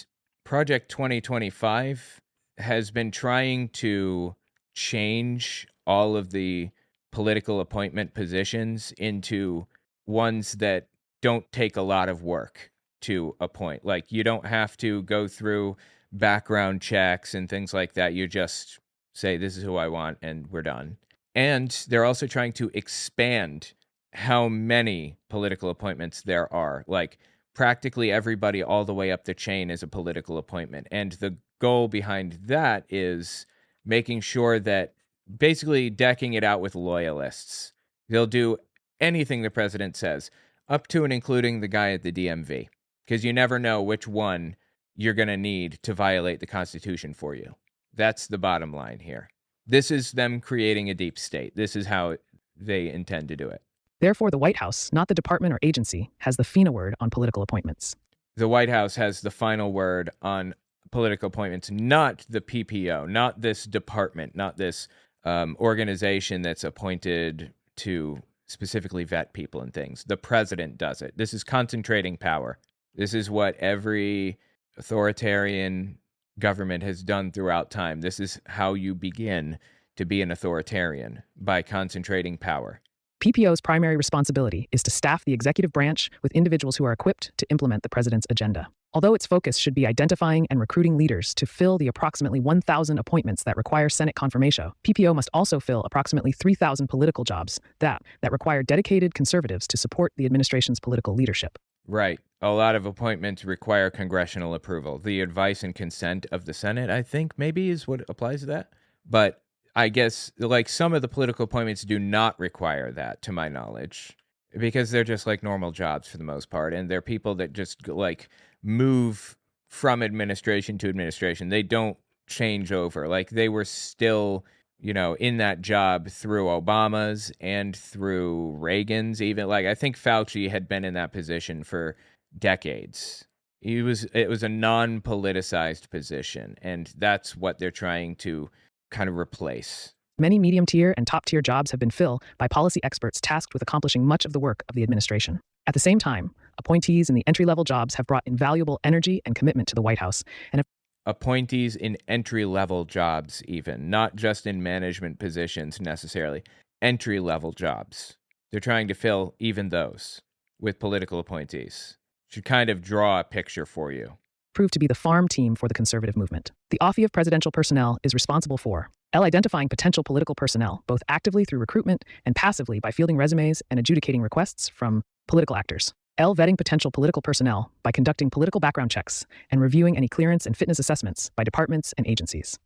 S2: Project 2025 has been trying to change all of the political appointment positions into ones that don't take a lot of work to appoint. Like, you don't have to go through background checks and things like that. You just say, this is who I want, and we're done. And they're also trying to expand how many political appointments there are. Like, practically everybody all the way up the chain is a political appointment. And the goal behind that is making sure that basically decking it out with loyalists. They'll do anything the president says, up to and including the guy at the DMV, because you never know which one you're going to need to violate the Constitution for you. That's the bottom line here. This is them creating a deep state. This is how they intend to do it.
S3: Therefore, the White House, not the department or agency, has the final word on political appointments.
S2: The White House has the final word on political appointments, not the PPO, not this department, not this organization that's appointed to specifically vet people and things. The president does it. This is concentrating power. This is what every authoritarian government has done throughout time. This is how you begin to be an authoritarian, by concentrating power.
S3: PPO's primary responsibility is to staff the executive branch with individuals who are equipped to implement the president's agenda. Although its focus should be identifying and recruiting leaders to fill the approximately 1,000 appointments that require Senate confirmation, PPO must also fill approximately 3,000 political jobs that require dedicated conservatives to support the administration's political leadership.
S2: Right. A lot of appointments require congressional approval. The advice and consent of the Senate, I think, maybe is what applies to that. But I guess, like, some of the political appointments do not require that, to my knowledge, because they're just like normal jobs for the most part. And they're people that just like move from administration to administration. They don't change over. Like, they were still, in that job through Obama's and through Reagan's even. Like, I think Fauci had been in that position for decades. It was a non-politicized position, and that's what they're trying to kind of replace.
S3: Many medium-tier and top-tier jobs have been filled by policy experts tasked with accomplishing much of the work of the administration. At the same time, appointees in the entry-level jobs have brought invaluable energy and commitment to the White House. And
S2: appointees in entry-level jobs, even, not just in management positions necessarily, entry-level jobs. They're trying to fill even those with political appointees. Should kind of draw a picture for you.
S3: Proved to be the farm team for the conservative movement. The Office of Presidential Personnel is responsible for identifying potential political personnel, both actively through recruitment and passively by fielding resumes and adjudicating requests from political actors. Vetting potential political personnel by conducting political background checks and reviewing any clearance and fitness assessments by departments and agencies.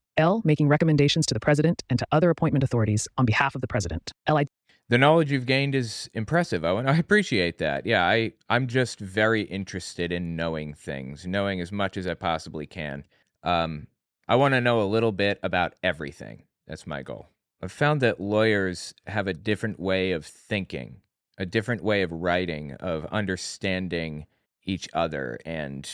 S3: Making recommendations to the president and to other appointment authorities on behalf of the president.
S2: The knowledge you've gained is impressive, Owen. I appreciate that. Yeah, I'm just very interested in knowing things, knowing as much as I possibly can. I want to know a little bit about everything. That's my goal. I've found that lawyers have a different way of thinking, a different way of writing, of understanding each other and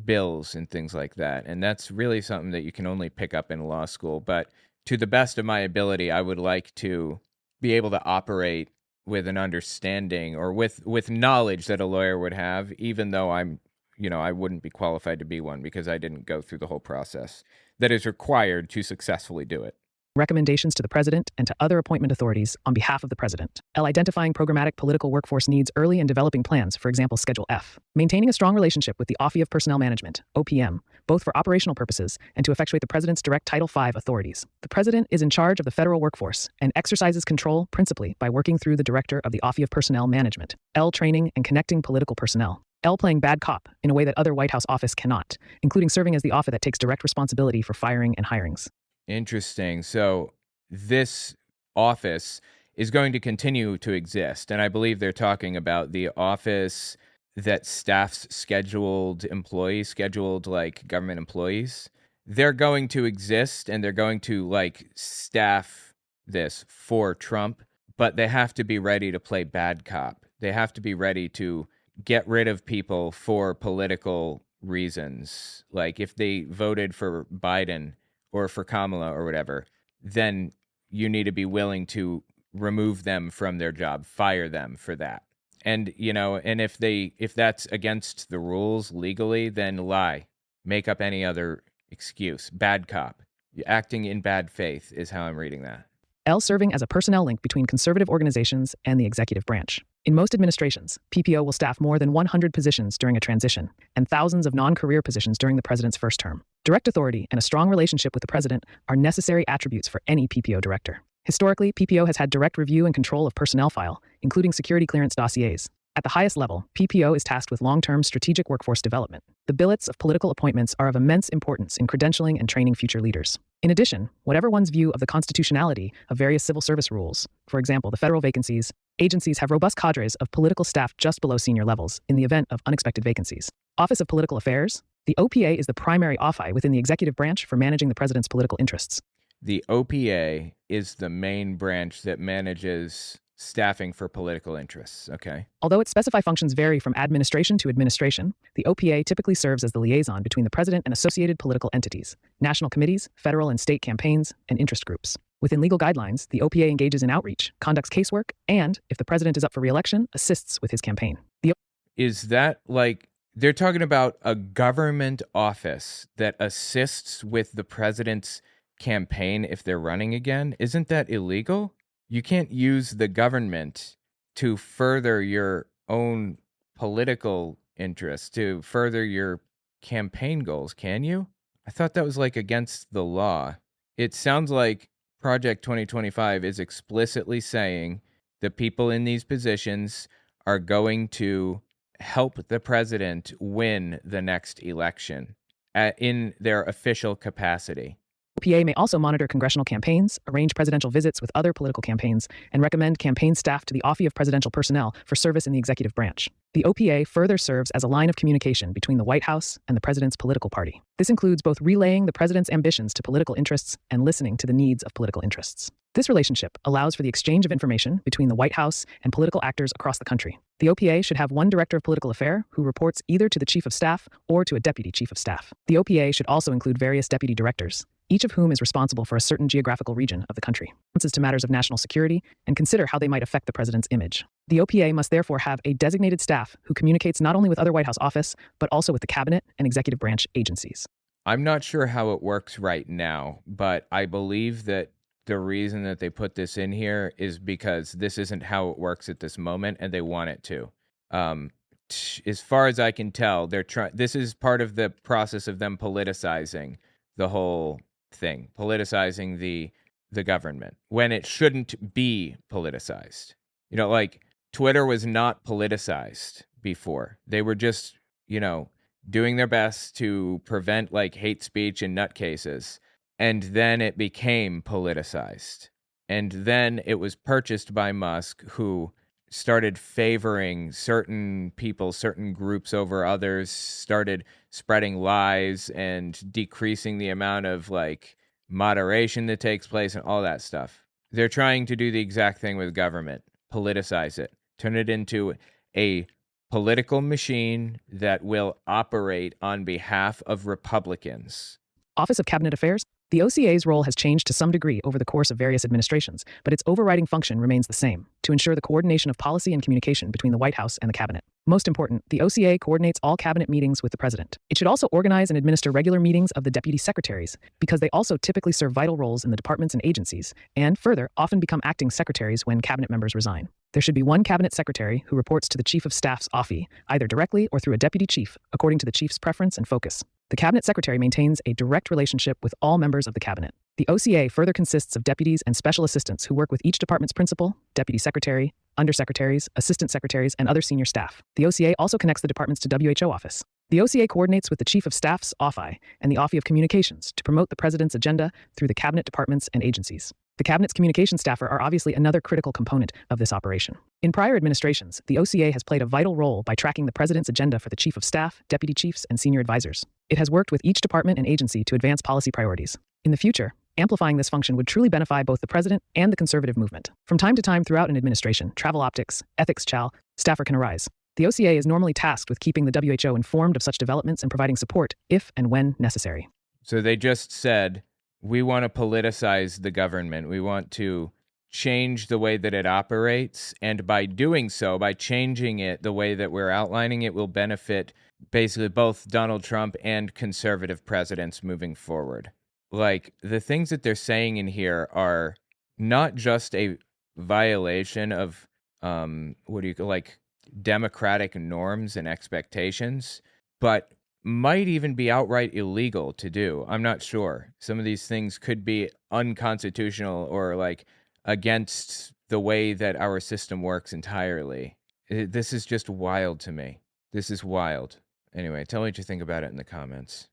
S2: bills and things like that. And that's really something that you can only pick up in law school. But to the best of my ability, I would like to be able to operate with an understanding or with knowledge that a lawyer would have, even though I wouldn't be qualified to be one because I didn't go through the whole process that is required to successfully do it.
S3: Recommendations to the president and to other appointment authorities on behalf of the president. Identifying programmatic political workforce needs early and developing plans, for example, Schedule F. Maintaining a strong relationship with the Office of Personnel Management, OPM, both for operational purposes and to effectuate the president's direct Title V authorities. The president is in charge of the federal workforce and exercises control principally by working through the director of the Office of Personnel Management. Training and connecting political personnel. Playing bad cop in a way that other White House office cannot, including serving as the office that takes direct responsibility for firing and hirings.
S2: Interesting. So this office is going to continue to exist. And I believe they're talking about the office that staffs scheduled employees, scheduled like government employees. They're going to exist and they're going to like staff this for Trump, but they have to be ready to play bad cop. They have to be ready to get rid of people for political reasons. Like if they voted for Biden or for Kamala or whatever, then you need to be willing to remove them from their job, fire them for that. And, and if that's against the rules legally, then lie, make up any other excuse. Bad cop. Acting in bad faith is how I'm reading that.
S3: L serving as a personnel link between conservative organizations and the executive branch. In most administrations, PPO will staff more than 100 positions during a transition and thousands of non-career positions during the president's first term. Direct authority and a strong relationship with the president are necessary attributes for any PPO director. Historically, PPO has had direct review and control of personnel file, including security clearance dossiers. At the highest level, PPO is tasked with long-term strategic workforce development. The billets of political appointments are of immense importance in credentialing and training future leaders. In addition, whatever one's view of the constitutionality of various civil service rules, for example, the federal vacancies, agencies have robust cadres of political staff just below senior levels in the event of unexpected vacancies. Office of Political Affairs. The OPA is the primary office within the executive branch for managing the president's political interests.
S2: The OPA is the main branch that manages staffing for political interests. Okay.
S3: Although its specified functions vary from administration to administration, the OPA typically serves as the liaison between the president and associated political entities, national committees, federal and state campaigns, and interest groups. Within legal guidelines, the OPA engages in outreach, conducts casework, and, if the president is up for re-election, assists with his campaign.
S2: Is that like they're talking about a government office that assists with the president's campaign if they're running again? Isn't that illegal? You can't use the government to further your own political interests, to further your campaign goals, can you? I thought that was like against the law. It sounds like Project 2025 is explicitly saying the people in these positions are going to help the president win the next election in their official capacity.
S3: OPA may also monitor congressional campaigns, arrange presidential visits with other political campaigns, and recommend campaign staff to the Office of Presidential Personnel for service in the executive branch. The OPA further serves as a line of communication between the White House and the president's political party. This includes both relaying the president's ambitions to political interests and listening to the needs of political interests. This relationship allows for the exchange of information between the White House and political actors across the country. The OPA should have one director of political affairs who reports either to the chief of staff or to a deputy chief of staff. The OPA should also include various deputy directors, each of whom is responsible for a certain geographical region of the country, responses to matters of national security, and consider how they might affect the president's image. The OPA must therefore have a designated staff who communicates not only with other White House office, but also with the cabinet and executive branch agencies.
S2: I'm not sure how it works right now, but I believe that the reason that they put this in here is because this isn't how it works at this moment, and they want it to. As far as I can tell, this is part of the process of them politicizing the whole thing, politicizing the government when it shouldn't be politicized. You know, like Twitter was not politicized before. They were just, doing their best to prevent like hate speech and nutcases. And then it became politicized. And then it was purchased by Musk, who started favoring certain people, certain groups over others, started spreading lies and decreasing the amount of like moderation that takes place and all that stuff. They're trying to do the exact thing with government, politicize it, turn it into a political machine that will operate on behalf of Republicans.
S3: Office of Cabinet Affairs. The OCA's role has changed to some degree over the course of various administrations, but its overriding function remains the same, to ensure the coordination of policy and communication between the White House and the cabinet. Most important, the OCA coordinates all cabinet meetings with the president. It should also organize and administer regular meetings of the deputy secretaries, because they also typically serve vital roles in the departments and agencies, and further, often become acting secretaries when cabinet members resign. There should be one cabinet secretary who reports to the chief of staff's office, either directly or through a deputy chief, according to the chief's preference and focus. The cabinet secretary maintains a direct relationship with all members of the cabinet. The OCA further consists of deputies and special assistants who work with each department's principal, deputy secretary, undersecretaries, assistant secretaries, and other senior staff. The OCA also connects the departments to WHO office. The OCA coordinates with the Chief of Staff's office and the Office of Communications to promote the President's agenda through the cabinet departments and agencies. The Cabinet's communication staffer are obviously another critical component of this operation. In prior administrations, the OCA has played a vital role by tracking the President's agenda for the Chief of Staff, Deputy Chiefs, and Senior Advisors. It has worked with each department and agency to advance policy priorities. In the future, amplifying this function would truly benefit both the President and the conservative movement. From time to time throughout an administration, travel optics, ethics staffer can arise. The OCA is normally tasked with keeping the WHO informed of such developments and providing support if and when necessary.
S2: So they just said, we want to politicize the government. We want to change the way that it operates. And by doing so, by changing it the way that we're outlining, it will benefit basically both Donald Trump and conservative presidents moving forward. Like, the things that they're saying in here are not just a violation of like democratic norms and expectations, but might even be outright illegal to do. I'm not sure. Some of these things could be unconstitutional or like against the way that our system works entirely. This is just wild to me. This is wild. Anyway, tell me what you think about it in the comments.